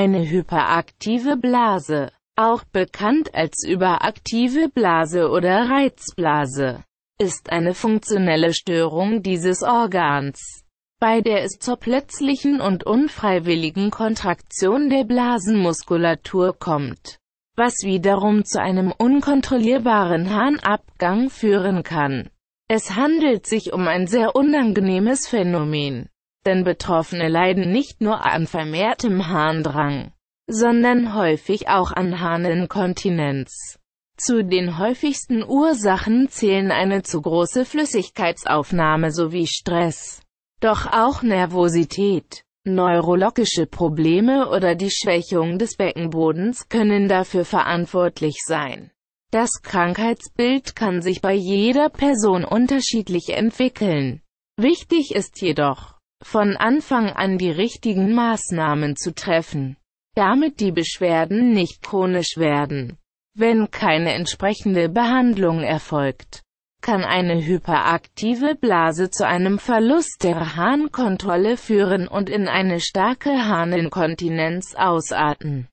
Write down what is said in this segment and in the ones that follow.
Eine hyperaktive Blase, auch bekannt als überaktive Blase oder Reizblase, ist eine funktionelle Störung dieses Organs, bei der es zur plötzlichen und unfreiwilligen Kontraktion der Blasenmuskulatur kommt, was wiederum zu einem unkontrollierbaren Harnabgang führen kann. Es handelt sich um ein sehr unangenehmes Phänomen, denn Betroffene leiden nicht nur an vermehrtem Harndrang, sondern häufig auch an Harninkontinenz. Zu den häufigsten Ursachen zählen eine zu große Flüssigkeitsaufnahme sowie Stress, doch auch Nervosität. Neurologische Probleme oder die Schwächung des Beckenbodens können dafür verantwortlich sein. Das Krankheitsbild kann sich bei jeder Person unterschiedlich entwickeln. Wichtig ist jedoch, von Anfang an die richtigen Maßnahmen zu treffen, damit die Beschwerden nicht chronisch werden. Wenn keine entsprechende Behandlung erfolgt, kann eine hyperaktive Blase zu einem Verlust der Harnkontrolle führen und in eine starke Harninkontinenz ausarten.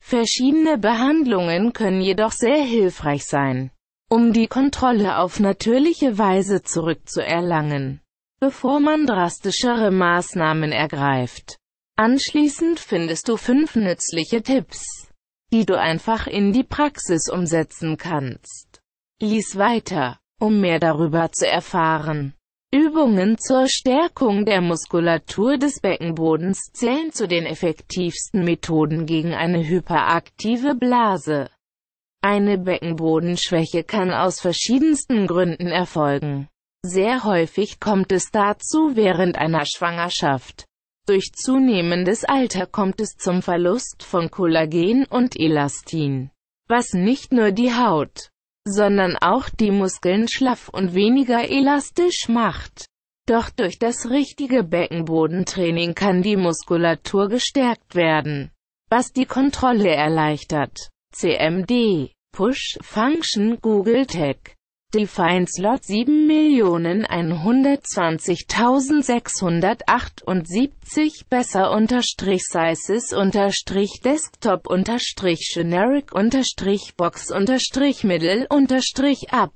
Verschiedene Behandlungen können jedoch sehr hilfreich sein, um die Kontrolle auf natürliche Weise zurückzuerlangen, bevor man drastischere Maßnahmen ergreift. Anschließend findest du 5 nützliche Tipps, die du einfach in die Praxis umsetzen kannst. Lies weiter, um mehr darüber zu erfahren. Übungen zur Stärkung der Muskulatur des Beckenbodens zählen zu den effektivsten Methoden gegen eine hyperaktive Blase. Eine Beckenbodenschwäche kann aus verschiedensten Gründen erfolgen. Sehr häufig kommt es dazu während einer Schwangerschaft. Durch zunehmendes Alter kommt es zum Verlust von Kollagen und Elastin, was nicht nur die Haut, sondern auch die Muskeln schlaff und weniger elastisch macht. Doch durch das richtige Beckenbodentraining kann die Muskulatur gestärkt werden, was die Kontrolle erleichtert. CMD, Push Function Google Tag, Define Slot 7.120.678 besser-desktop-generic-box-middle-up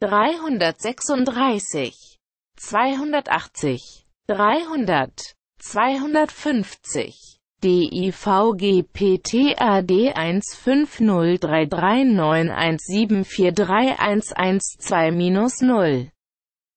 336 280 300 250 DIVGPTAD 1503391743112-0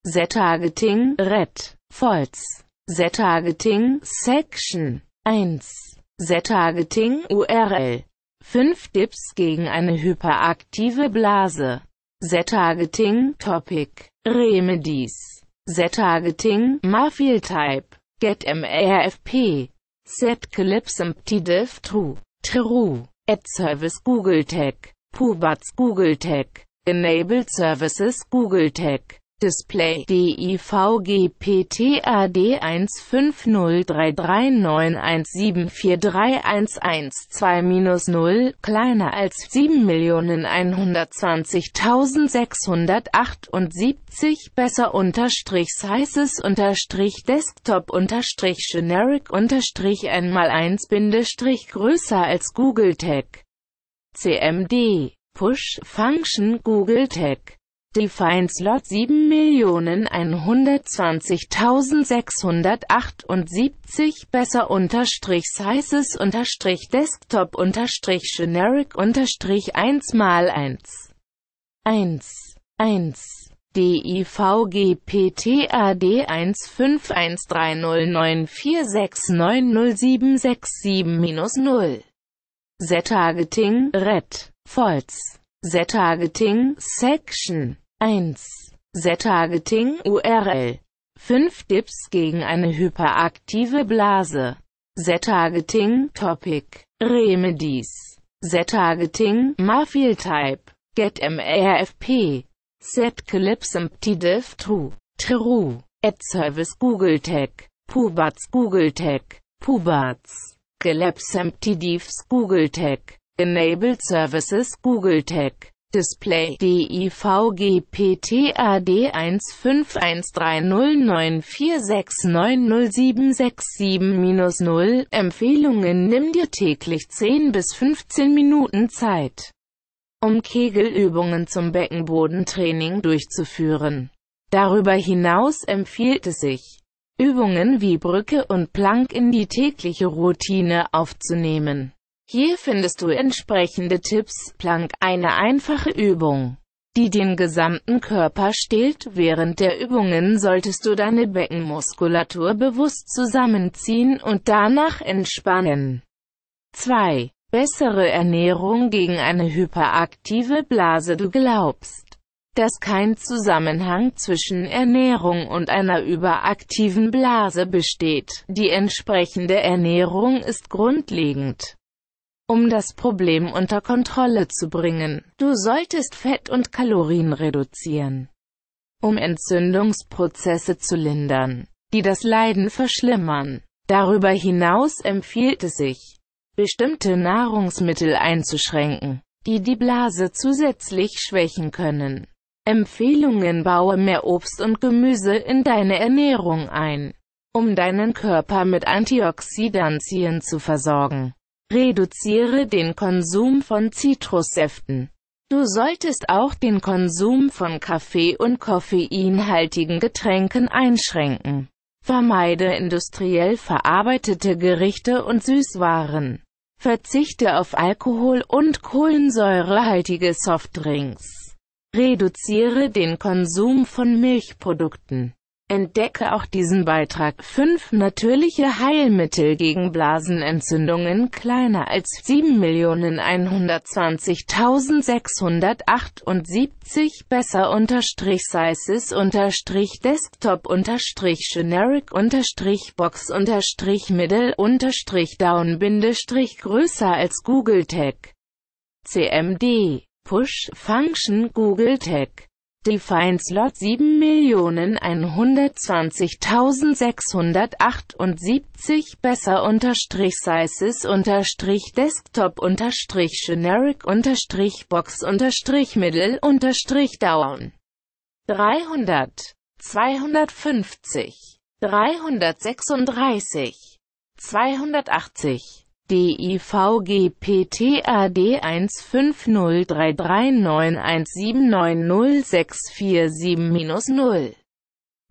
Z-Targeting, Red, False, Z-Targeting, Section, 1, Z-Targeting, URL, 5 Tipps gegen eine hyperaktive Blase, Z-Targeting, Topic, Remedies, Z-Targeting, Mafil Type, Get MRFP, Z-Clips Empty-Div True, Ad Service Google Tag, Pubats Google Tag, Enabled Services Google Tag, Display DIVGPTAD 1503391743112-0 kleiner als 7.120.678 besser-desktop-generic-1-1 größer als Google Tag. CMD, Push Function Google Tag, Define Slot 7.120.678 besser-desktop-generic-1-1 DIVGPTAD 1513094690767-0 Z-Targeting, Red, False, Z-Targeting, Section, 1, Z-Targeting, URL, 5 Tipps gegen eine hyperaktive Blase, Z-Targeting, Topic, Remedies, Z-Targeting, Mafil Type, Get MRFP, Z-Clips Empty-Div True, Ad Service Google Tag, Pubats Google Tag, Pubats, Gelabs Empty Divs Google Tag, Enabled Services Google Tag, Display DIVGPTAD 1513094690767-0 Empfehlungen: Nimm dir täglich 10 bis 15 Minuten Zeit, um Kegelübungen zum Beckenbodentraining durchzuführen. Darüber hinaus empfiehlt es sich, Übungen wie Brücke und Plank in die tägliche Routine aufzunehmen. Hier findest du entsprechende Tipps. Plank, eine einfache Übung, die den gesamten Körper stählt. Während der Übungen solltest du deine Beckenmuskulatur bewusst zusammenziehen und danach entspannen. 2. Bessere Ernährung gegen eine hyperaktive Blase. Du glaubst, dass kein Zusammenhang zwischen Ernährung und einer überaktiven Blase besteht. Die entsprechende Ernährung ist grundlegend, um das Problem unter Kontrolle zu bringen. Du solltest Fett und Kalorien reduzieren, um Entzündungsprozesse zu lindern, die das Leiden verschlimmern. Darüber hinaus empfiehlt es sich, bestimmte Nahrungsmittel einzuschränken, die die Blase zusätzlich schwächen können. Empfehlungen: Baue mehr Obst und Gemüse in deine Ernährung ein, um deinen Körper mit Antioxidantien zu versorgen. Reduziere den Konsum von Zitrussäften. Du solltest auch den Konsum von Kaffee und koffeinhaltigen Getränken einschränken. Vermeide industriell verarbeitete Gerichte und Süßwaren. Verzichte auf Alkohol und kohlensäurehaltige Softdrinks. Reduziere den Konsum von Milchprodukten. Entdecke auch diesen Beitrag: 5 natürliche Heilmittel gegen Blasenentzündungen kleiner als 7.120.678 besser-desktop-generic-box-middle-down-größer als Google Tag. CMD Push Function Google Tag Define Slot 7.120.678 besser-desktop-generic-box-middle-down 300, 250, 336, 280. DIVGPTAD 1503391790647-0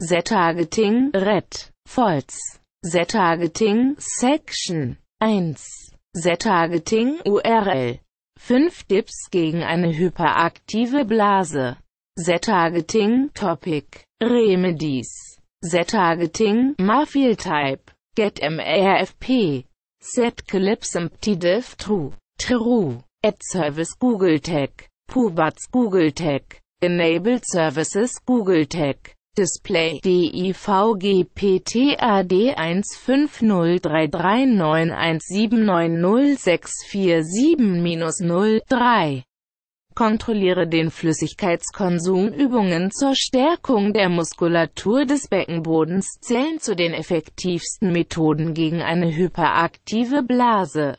Z-Targeting Red False Z-Targeting Section 1 Z-Targeting URL 5 Tipps gegen eine hyperaktive Blase. Z-Targeting Topic Remedies Z-Targeting Mafil Type Get MRFP Set Clips Emptidiv True Ad Service Google Tag Pubats Google Tag Enabled Services Google Tag Display DIVGPTAD 1503391790647-0 Kontrolliere den Flüssigkeitskonsum. Übungen zur Stärkung der Muskulatur des Beckenbodens zählen zu den effektivsten Methoden gegen eine hyperaktive Blase.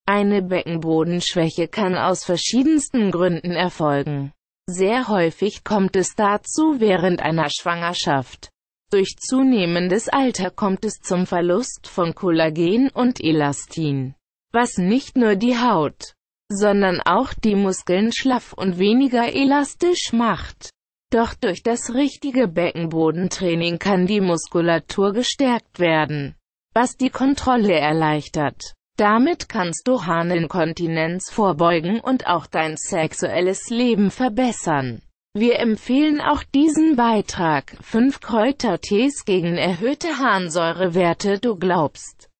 Eine Beckenbodenschwäche kann aus verschiedensten Gründen erfolgen. Sehr häufig kommt es dazu während einer Schwangerschaft. Durch zunehmendes Alter kommt es zum Verlust von Kollagen und Elastin, was nicht nur die Haut, sondern auch die Muskeln schlaff und weniger elastisch macht. Doch durch das richtige Beckenbodentraining kann die Muskulatur gestärkt werden, was die Kontrolle erleichtert. Damit kannst du Harninkontinenz vorbeugen und auch dein sexuelles Leben verbessern. Wir empfehlen auch diesen Beitrag: 5 Kräutertees gegen erhöhte Harnsäurewerte. Du glaubst,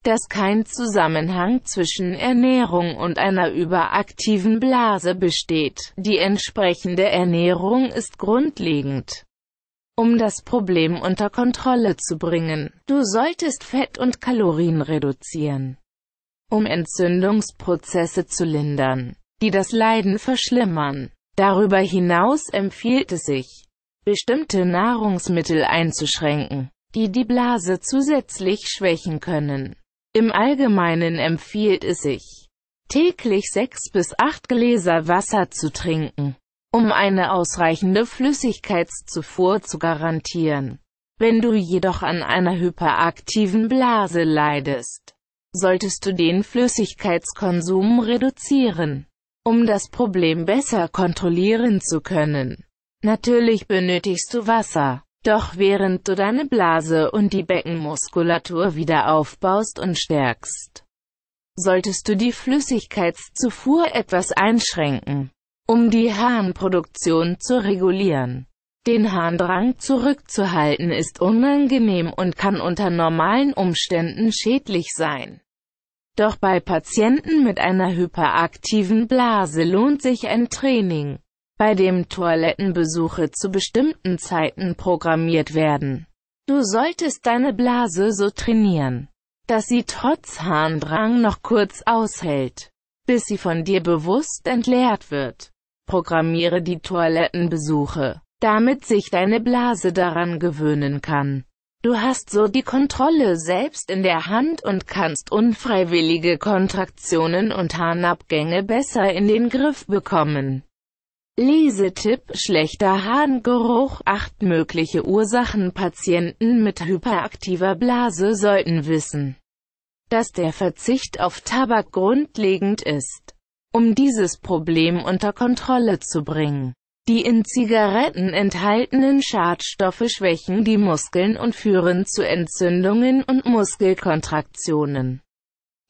dass kein Zusammenhang zwischen Ernährung und einer überaktiven Blase besteht. Die entsprechende Ernährung ist grundlegend, um das Problem unter Kontrolle zu bringen. Du solltest Fett und Kalorien reduzieren, um Entzündungsprozesse zu lindern, die das Leiden verschlimmern. Darüber hinaus empfiehlt es sich, bestimmte Nahrungsmittel einzuschränken, die die Blase zusätzlich schwächen können. Im Allgemeinen empfiehlt es sich, täglich 6 bis 8 Gläser Wasser zu trinken, um eine ausreichende Flüssigkeitszufuhr zu garantieren. Wenn du jedoch an einer hyperaktiven Blase leidest, solltest du den Flüssigkeitskonsum reduzieren, um das Problem besser kontrollieren zu können. Natürlich benötigst du Wasser, doch während du deine Blase und die Beckenmuskulatur wieder aufbaust und stärkst, solltest du die Flüssigkeitszufuhr etwas einschränken, um die Harnproduktion zu regulieren. Den Harndrang zurückzuhalten ist unangenehm und kann unter normalen Umständen schädlich sein. Doch bei Patienten mit einer hyperaktiven Blase lohnt sich ein Training, bei dem Toilettenbesuche zu bestimmten Zeiten programmiert werden. Du solltest deine Blase so trainieren, dass sie trotz Harndrang noch kurz aushält, bis sie von dir bewusst entleert wird. Programmiere die Toilettenbesuche, damit sich deine Blase daran gewöhnen kann. Du hast so die Kontrolle selbst in der Hand und kannst unfreiwillige Kontraktionen und Harnabgänge besser in den Griff bekommen. Lesetipp: schlechter Harngeruch. 8 mögliche Ursachen. Patienten mit hyperaktiver Blase sollten wissen, dass der Verzicht auf Tabak grundlegend ist, um dieses Problem unter Kontrolle zu bringen. Die in Zigaretten enthaltenen Schadstoffe schwächen die Muskeln und führen zu Entzündungen und Muskelkontraktionen.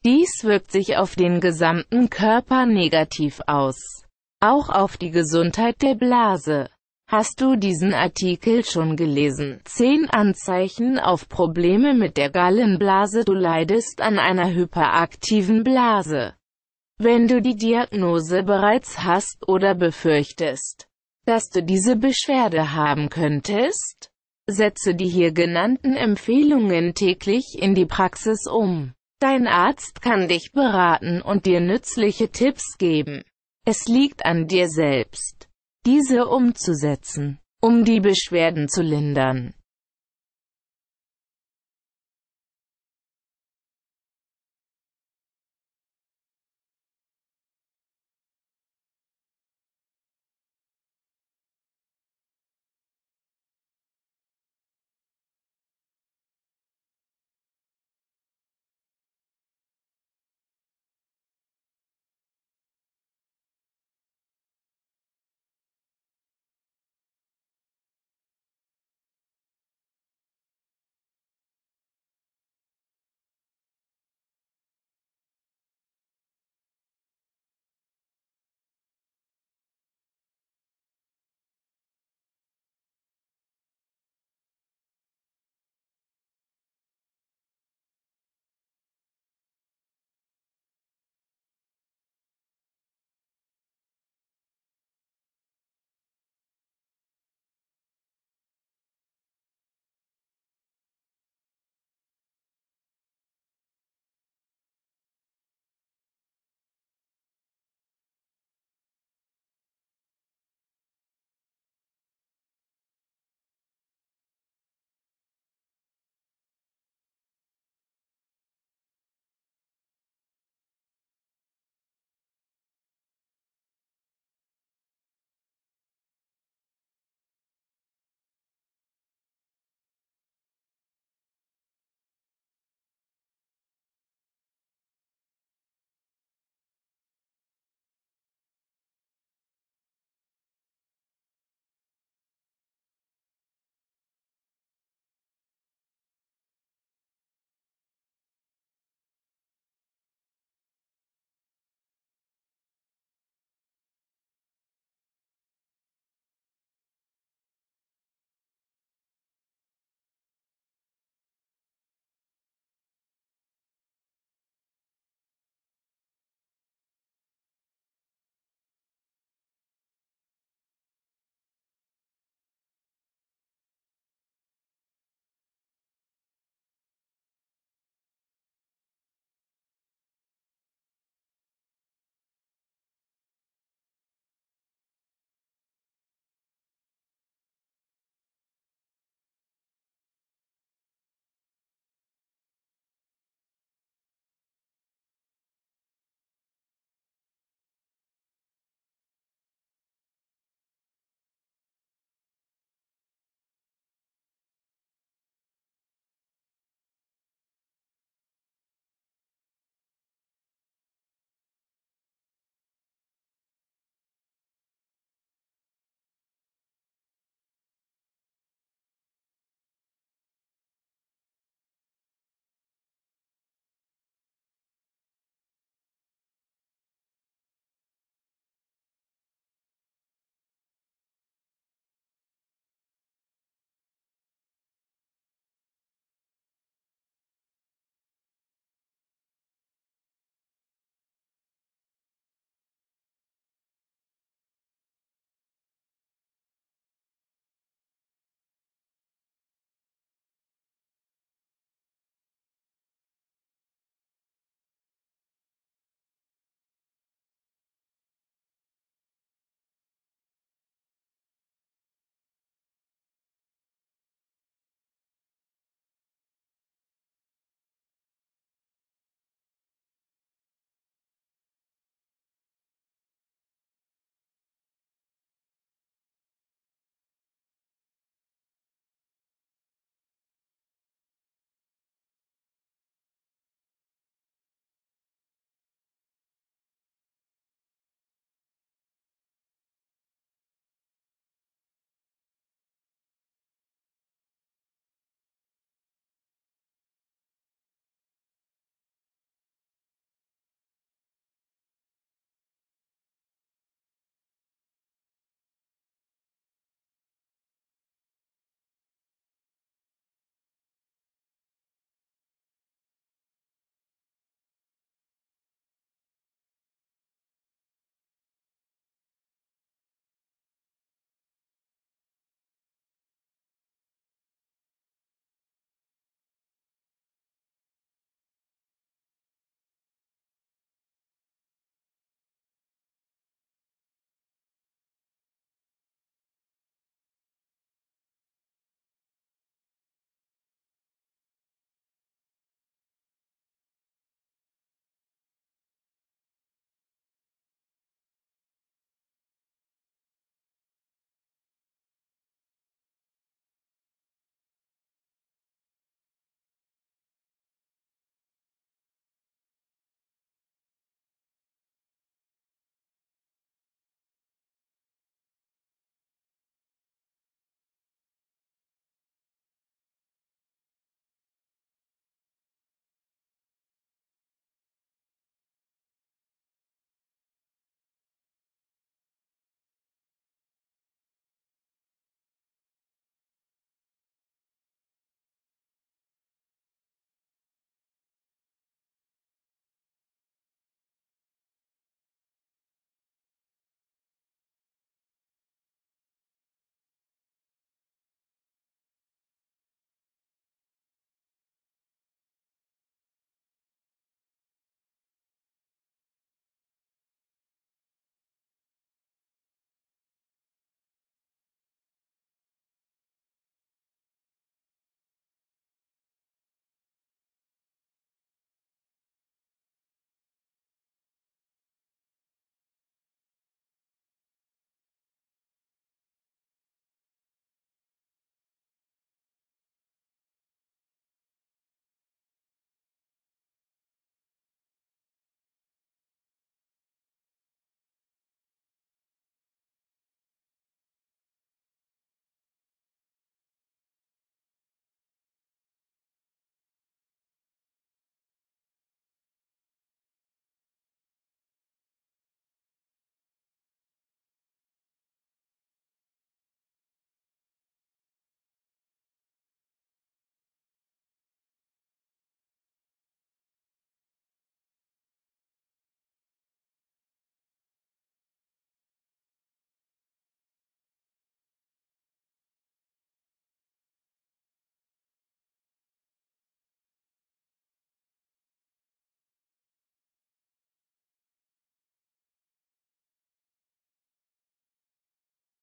Dies wirkt sich auf den gesamten Körper negativ aus, auch auf die Gesundheit der Blase. Hast du diesen Artikel schon gelesen? 10 Anzeichen auf Probleme mit der Gallenblase. Du leidest an einer hyperaktiven Blase. Wenn du die Diagnose bereits hast oder befürchtest, dass du diese Beschwerde haben könntest, setze die hier genannten Empfehlungen täglich in die Praxis um. Dein Arzt kann dich beraten und dir nützliche Tipps geben. Es liegt an dir selbst, diese umzusetzen, um die Beschwerden zu lindern.